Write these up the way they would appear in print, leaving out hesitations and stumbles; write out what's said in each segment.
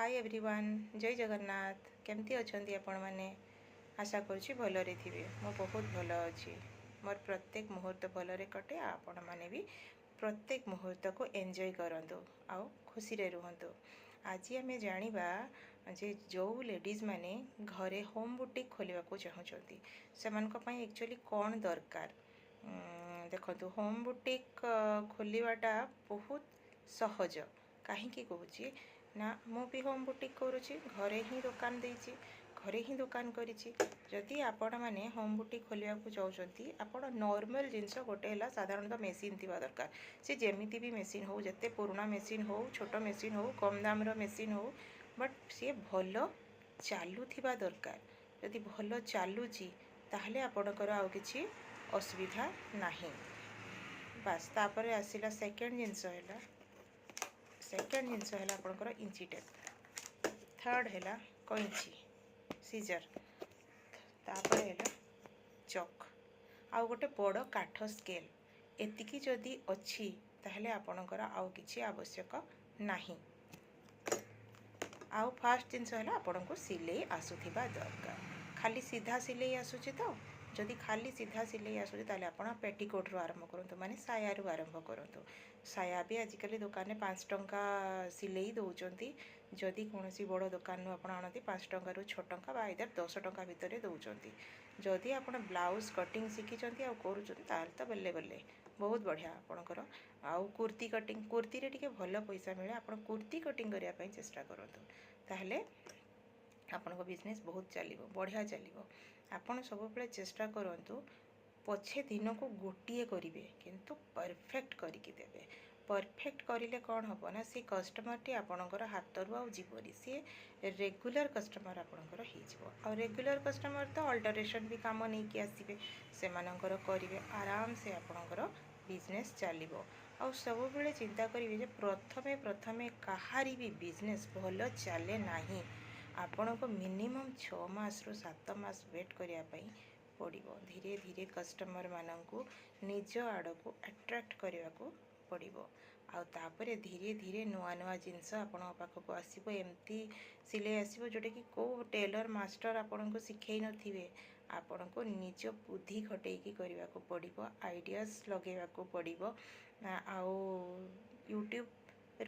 Hi everyone जय जगन्नाथ केमती अछंती आपण माने आशा करूँ भलरे थे मो बहुत भल अच्छी मोर प्रत्येक मुहूर्त भलरे कटे आपण माने भी प्रत्येक मुहूर्त को एंजॉय करंतु आउ खुशी रे रुहंतु। आज आम जानिबा जे जो लेडीज माने घरे होम बुटीक खोलिबा को चाहउछंती सेमानक पई एक्चुअली कौन दरकार। देखंतु होम बुटीक खोलिबाटा बहुत सहज कहीं कहूँ ना मु भी होम बुटीक करुँची घरे ही दुकान देइछि घरे ही दुकान करिछि। जदि आपण माने होम बुटीक खोलिया को चाहउछंती आपण नॉर्मल जिंस गोटे है साधारणतः मेसीन थिबा दरकार। से जेमिति भी मेसीन हो जते पुराना मेसीन हो छोट मेसीन हो कम दाम रो मेसीन हो बट सी भल चालू थिबा दरकार। जदि भल चालुची ताहले आपणकर आउ किछि असुविधा नाही। बास तापर आसिला सेकेंड जिंस है सेकेंड जिनस है आपंकर इंची टेप थर्ड है कैंची सीजर तापर है चक आउ गोटे बड़ काठ स्केल एतिकी जदि अच्छी ताहले आपणकर आउ किछि आवश्यक नाही। आउ फास्ट जिनस है आपन को सिलाई आसुथिबा दरकार। खाली सीधा सिलाई आसुची तो जदि खाली सीधा सिलाई आसुची ताले आपण पेटीकोट रो आरंभ करंतु माने साया रो आरंभ करंतु। साया भी आजिकल दुकान में 5 टंका सिलाई दौरान जदि कौन बड़ दुकान आप आनती 5 टंका 6 टंका इधर 10 टंका भितर दौरान। जदि आप ब्लाउज कटिंग शिखिंट आल तो बल्ले बल्ले बहुत बढ़िया आपणकर। आउ कुर्ती कटिंग कुर्ती रे टिके भल पैसा मिले आप कुर्ती कटिंग करने चेष्टा करूँ ताहले आपण बिजनेस बहुत चलो बढ़िया चलो। आपण सब बेले चेष्टा करूँ पछे दिन को गोटे करेंगे किंतु परफेक्ट करके देवे। परफेक्ट करें कौन हम ना सी कस्टमर टी आपणकर हाथ रू आ जीवनी सी रेगुलर कस्टमर आपणकर हो रेगुलर कस्टमर तो अल्टरेशन भी काम नहीं कि आसबे से करेंगे आराम से आपणकर बिजनेस चलो। आ सब बेले चिंता करेंगे प्रथमे प्रथमे कहारी भी बिजनेस भल चले नहीं। आपण को मिनिमम 6 मास रु 7 मास वेट करने पड़ो। धीरे धीरे कस्टमर मानू निज आड़ को अट्रैक्ट करने को पड़ो। आउे धीरे धीरे नुआ नुआ जिनस आपण पाखक आसो एमती सिलाई आसो जोटा कि कौ टेलर मास्टर आपण को शिखई नथिबे आपण को निज बुद्धि खटेकी करने को पड़ो। आइडियाज लगेगा को पड़ो। आउ यूट्यूब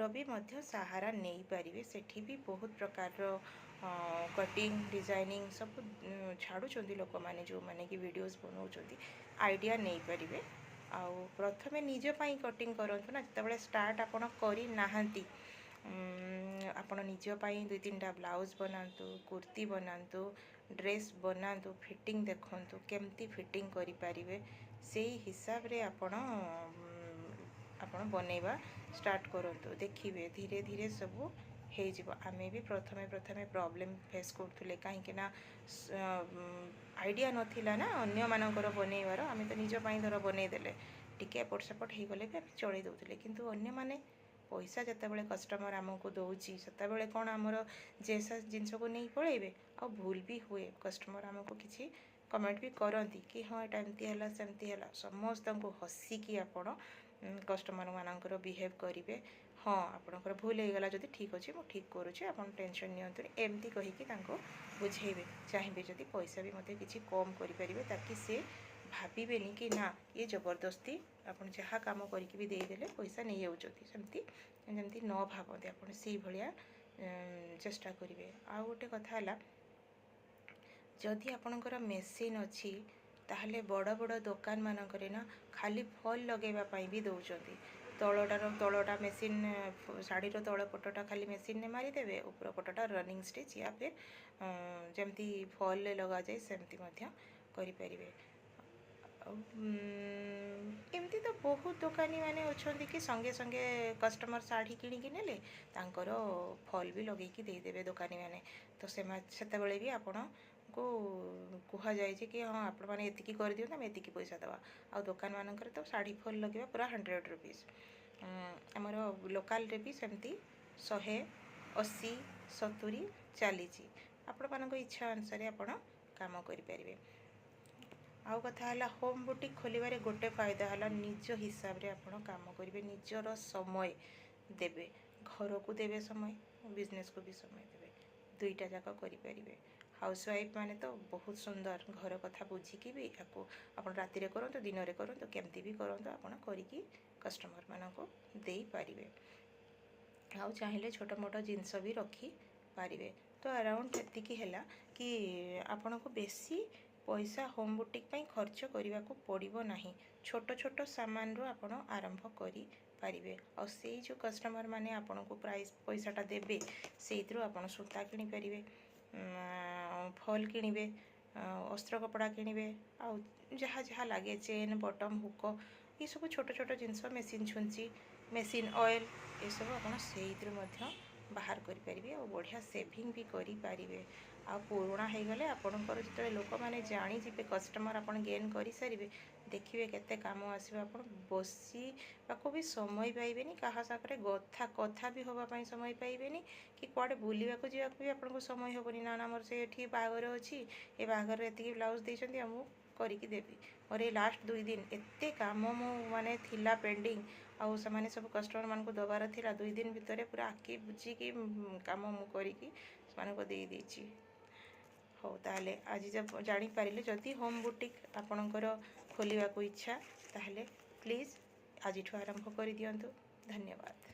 रवि मध्य सहारा नहीं पारे सेठी भी बहुत प्रकार कटिंग डिजाइनिंग सब छाड़ुंट लोक मैंने जो मैंने कि वीडियोस बनाऊँच आइडिया नहीं पारे। आउ प्रथमे निज पाई कटिंग करंतु ना जिते स्टार्ट आपण करना आपण निज पाई 2-3टा ब्लाउज बनातु कुर्ती बनातु ड्रेस बनातु फिटिंग देखंतु केमती फिटिंग करि पारिबे से हिसाब रे आपण बनैबा स्टार्ट करंतु देखिबे धीरे धीरे सब हो। आमे भी प्रथमे प्रथमे प्रॉब्लम फेस करथुले कहीं ना आइडिया नथिला ना अन्य मानकर बनैबार आमे तो निज पाई धर बनैदेले टिके एपट सेपट हो गले भी आम चलई दौले किंतु अन्य माने पैसा जितेबाला कस्टमर आमको दौची से कौन आमर जैसा जिनस को नहीं पलैबे आ भूल भी हुए कस्टमर आमको किसी कमेंट भी करती कि हाँ यहाँ एमती है सेमती है समस्त को हसिकी आपण कस्टमर मानकर बिहेव करेंगे। हाँ आपंकर भूल हो गला जदि ठीक अच्छे मुझे ठीक करुच्छे आप टेंशन नियंतुनि एमती कहीकि बुझेबे चाहिए जदि पैसा भी मत किसी कम करें ताकि सी भावेनि कि ना ये जबरदस्ती आपन जहाँ कम करके भी देदेले पैसा नहीं जाऊँगी सेमती न भावते आप भाया चेष्टा करेंगे। आउ गोटे कथा है जदि आपणकर मेसीन अच्छी ताहले बड़ बड़ दुकान मानक ना खाली फल लगेवाई भी दौरान तलटा मेसीन शाढ़ीर तल पटटा खाली मेसीन ने मारिदेवे ऊपर पटटा रनिंग स्टिच या फिर जमती फल लगा जाए सेमती करें। एमती तो बहुत दुकानी माने अच्छा कि संगे संगे कस्टमर शाढ़ी किणिकी नेले तांकर फल भी लगे देदेवे दुकानी मैंने तो से भी आपण को कह जाए कि हाँ आपण मैंने एति कर दियो ना एति पैसा दवा। आ दुकान मानकर तो शाढ़ी फल लगे पूरा 100 रुपीज आमर लोकाल रे भी सेमती 180-70 चली आपण मान इच्छा अनुसार आपण काम करें। आउ कथा है होम बुटीक खोलिबारे गोटे फायदा है निज हिसाब रे आपण काम करेंगे निजर समय देवे घर को देवे समय बिजनेस को भी समय देवे दुईटा जाक करें। हाउसवाइफ माने तो बहुत सुंदर घर कथा बुझिकी भी आपको आप राति करूँ दिन में करूँ केमती भी करूँ आप करिकी कस्टमर मानक दे पारिबे। आउ चाहिए छोट मोट जिनस भी रखी पारिबे। तो अराउंड एतिकी है कि आपन को बेसी पैसा होम बुटीक पई खर्च करने को पड़ो ना। छोट छोट सामान रू आपन आरंभ करी पारिबे। और से जो कस्टमर माने आपन को प्राइस पैसाटा देबे से आपन सूता किनी पारिबे, फल किनिबे, अस्त्र कपड़ा किनिबे, आउ जहाँ जहाँ लगे चेन बटम हुक ये सब छोट छोट जिनस मेसीन छुंची मेसीन ऑयल ये सब आपन से बाहर करें और बढ़िया सेविंग भी करें। आ पुराणा हो गले आपणकर जो लोक मैंने जाणीजे कस्टमर आप गेन कर सारे देखिए केते काम आसो। आप बसवाक भी समय पाइबे क्या सागर कथा कथा भी हाँपाई समय पाइबे कि कड़े बुलवाक जावाक भी आपको समय हेनी ना मोर से बाहागर अच्छी ए बाहागर एति ब्लाउज देती करके देवी और ये लास्ट 2 दिन एते काम मो माने थिला पेंडिंग आउ से सब कस्टमर मान को दबार थिला 2 दिन भितर पूरा आखि बुझिकी काम मु करिकी दे देछि। हो ताले आज जब जापारे जदि होम बुटीक आपणकर खोलिया को इच्छा ताहले प्लीज़ आज आरंभ कर दियंतु। धन्यवाद।